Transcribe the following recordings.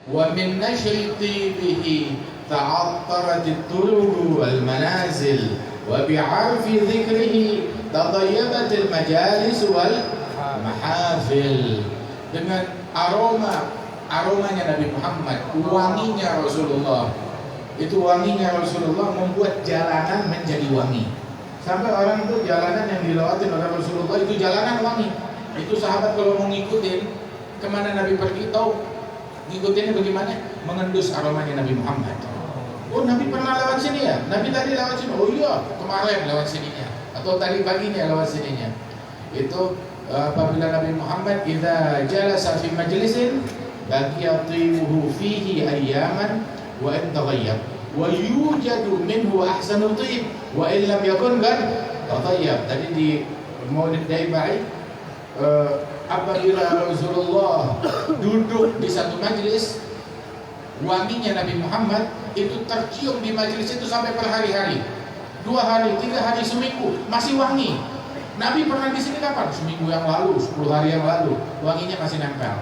wa min nashri tibihi ta'attarat at-turuq wal manazil wa bi'arfi dhikrihi tadayyabat al-majalis wal mahafil. Dengan aromanya Nabi Muhammad, wanginya Rasulullah. Itu wanginya Rasulullah membuat jalanan menjadi wangi. Sampai orang itu jalanan yang dilewatin oleh Rasulullah itu jalanan wangi. Itu sahabat kalau mau ngikutin kemana Nabi pergi, tahu ngikutinnya bagaimana? Mengendus aromanya Nabi Muhammad. Oh, Nabi pernah lewat sini ya? Nabi tadi lewat sini. Oh iya, kemarin lewat sininya. Atau tadi paginya lewat sininya. Itu apabila Nabi Muhammad idza jalasa fi majlisin baqiya tibuhu fihi ayyaman wa in taghayyab wa yujadu minhu ahsanu tib wa in lam yakun qad taghayyab. Tadi di Maulid Daibai apabila Rasulullah duduk di satu majlis, wanginya Nabi Muhammad itu tercium di majlis itu sampai berhari-hari, 2 hari, 3 hari, seminggu masih wangi. Nabi pernah di sini kapan? Seminggu yang lalu, 10 hari yang lalu, wanginya masih nempel.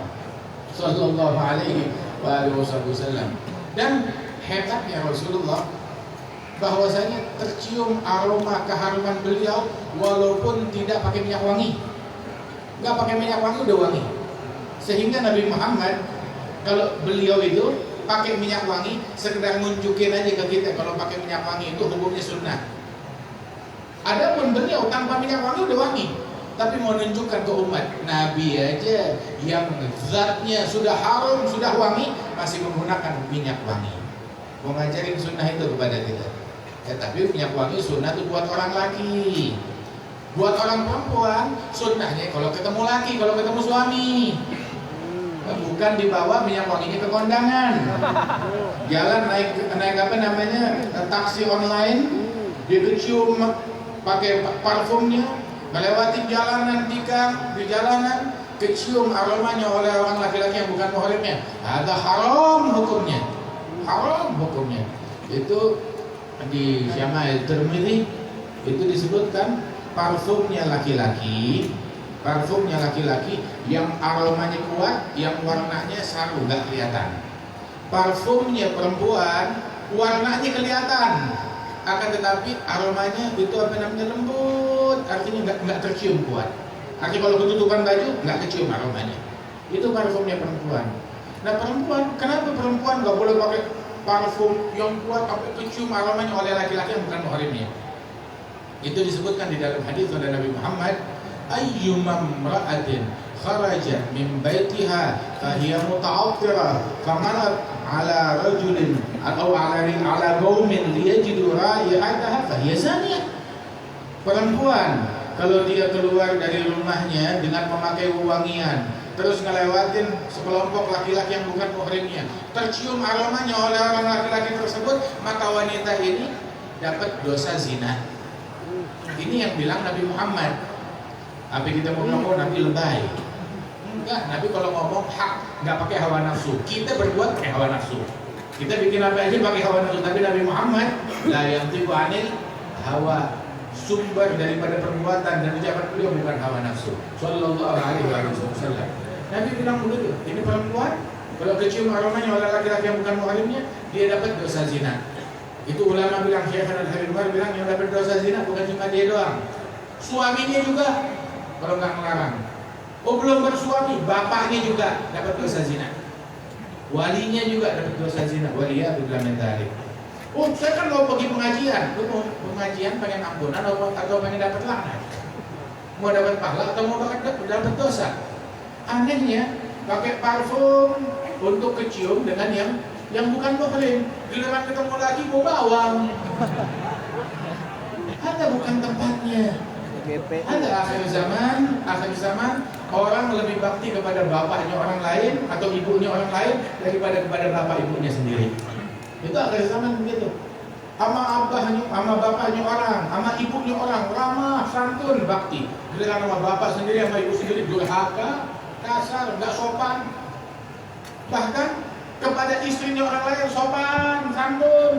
Sallallahu alaihi wasallam. Dan hebatnya Rasulullah bahwasanya tercium aroma keharuman beliau walaupun tidak pakai minyak wangi. Enggak pakai minyak wangi udah wangi. Sehingga Nabi Muhammad kalau beliau itu pakai minyak wangi sekedar nunjukin aja ke kita kalau pakai minyak wangi itu hukumnya sunnah. Adapun beliau tanpa minyak wangi udah wangi, tapi mau menunjukkan ke umat, Nabi aja yang zatnya sudah harum, sudah wangi, masih menggunakan minyak wangi. Mau ngajarin sunnah itu kepada kita. Ya, tapi minyak wangi sunnah itu buat orang laki. Buat orang perempuan, sunnahnya kalau ketemu laki, kalau ketemu suami. Bukan dibawa minyak wanginya ke kondangan. Jalan naik apa namanya, taksi online, dia cium pakai parfumnya, melewati jalanan di jalanan, kecium aromanya oleh orang laki-laki yang bukan muhrimnya. Ada haram hukumnya. Haram hukumnya. Itu di Syama'il Tirmidzi itu disebutkan parfumnya laki-laki yang aromanya kuat, yang warnanya saru nggak kelihatan. Parfumnya perempuan warnanya kelihatan, akan tetapi aromanya itu apa namanya lembut, artinya nggak tercium kuat. Artinya kalau ketutupan baju nggak kecium aromanya. Itu parfumnya perempuan. Nah perempuan, kenapa perempuan nggak boleh pakai parfum yang kuat sampai kecium aromanya oleh laki-laki yang bukan muhrimnya? Itu disebutkan di dalam hadis oleh Nabi Muhammad, ayyuma imra'atin kharajat min baitiha fahiya muta'attira famarat ala rajulin atau ala qaumin liyajidu ra'ihataha fahiya zaniyah. Perempuan kalau dia keluar dari rumahnya dengan memakai wewangian, terus ngelewatin sekelompok laki-laki yang bukan muhrimnya, tercium aromanya oleh orang laki-laki tersebut, maka wanita ini dapat dosa zina. Ini yang bilang Nabi Muhammad. Apa kita mau ngomong Nabi lebay? Enggak, Nabi kalau ngomong hak, nggak pakai hawa nafsu. Kita berbuat pakai hawa nafsu. Kita bikin apa aja pakai hawa nafsu. Tapi Nabi Muhammad la yantiqu anil hawa, sumber daripada perbuatan dan ucapan beliau bukan hawa nafsu. Sallallahu alaihi wasallam. Nabi bilang begitu. Ini perempuan kalau kecium aromanya oleh laki-laki yang bukan muhrimnya, dia dapat dosa zina. Itu ulama bilang, Syekh Al-Haribar bilang yang dapat dosa zina bukan cuma dia doang, suaminya juga kalau nggak melarang. Oh belum bersuami, bapaknya juga dapat dosa zina, walinya juga dapat dosa zina. Waliyadzubillah min dzalik. Oh saya kan mau pergi pengajian, lu mau pengajian pengen ampunan atau pengen dapat laknat? Mau dapat pahala atau mau dapat dosa? Anehnya pakai parfum untuk kecium dengan yang bukan muhrim, giliran ketemu lagi mau bawang. Ada bukan tempatnya. Ada akhir zaman orang lebih bakti kepada bapaknya orang lain atau ibunya orang lain daripada kepada bapak ibunya sendiri. Itu akhir zaman begitu. Sama abahnya, sama bapaknya orang, sama ibunya orang, ramah, santun, bakti. Giliran sama bapak sendiri, sama ibu sendiri durhaka, kasar, nggak sopan. Bahkan kepada istrinya orang lain sopan, santun,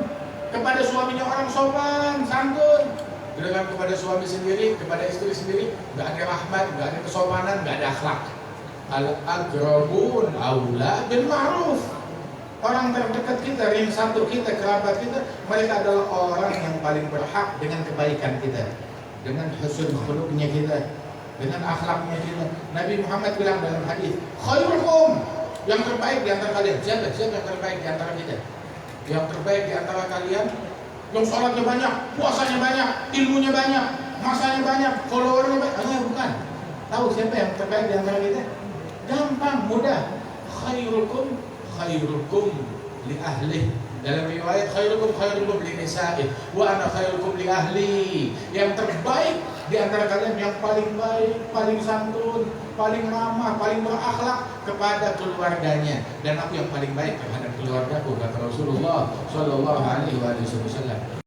kepada suaminya orang sopan, santun. Dengan kepada suami sendiri, kepada istri sendiri, nggak ada rahmat, nggak ada kesopanan, nggak ada akhlak. Al-aqrabun aula bil ma'ruf. orang terdekat kita, ring satu kita, kerabat kita, mereka adalah orang yang paling berhak dengan kebaikan kita, dengan husnul khuluqnya kita, dengan akhlaknya kita. Nabi Muhammad bilang dalam hadis, khairukum, yang terbaik di antara kalian. Siapa yang terbaik di antara kita? Yang terbaik di antara kalian yang sholatnya banyak, puasanya banyak, ilmunya banyak, masanya banyak, followernya banyak. Bukan. Tahu siapa yang terbaik di antara kita? Gampang, mudah. Khairukum li ahli. Dalam riwayat khairukum li nisa'i wa ana khairukum li ahli. Yang terbaik di antara kalian yang paling baik, paling santun, paling ramah, paling berakhlak kepada keluarganya, dan aku yang paling baik terhadap keluargaku, kata Rasulullah sallallahu alaihi wasallam.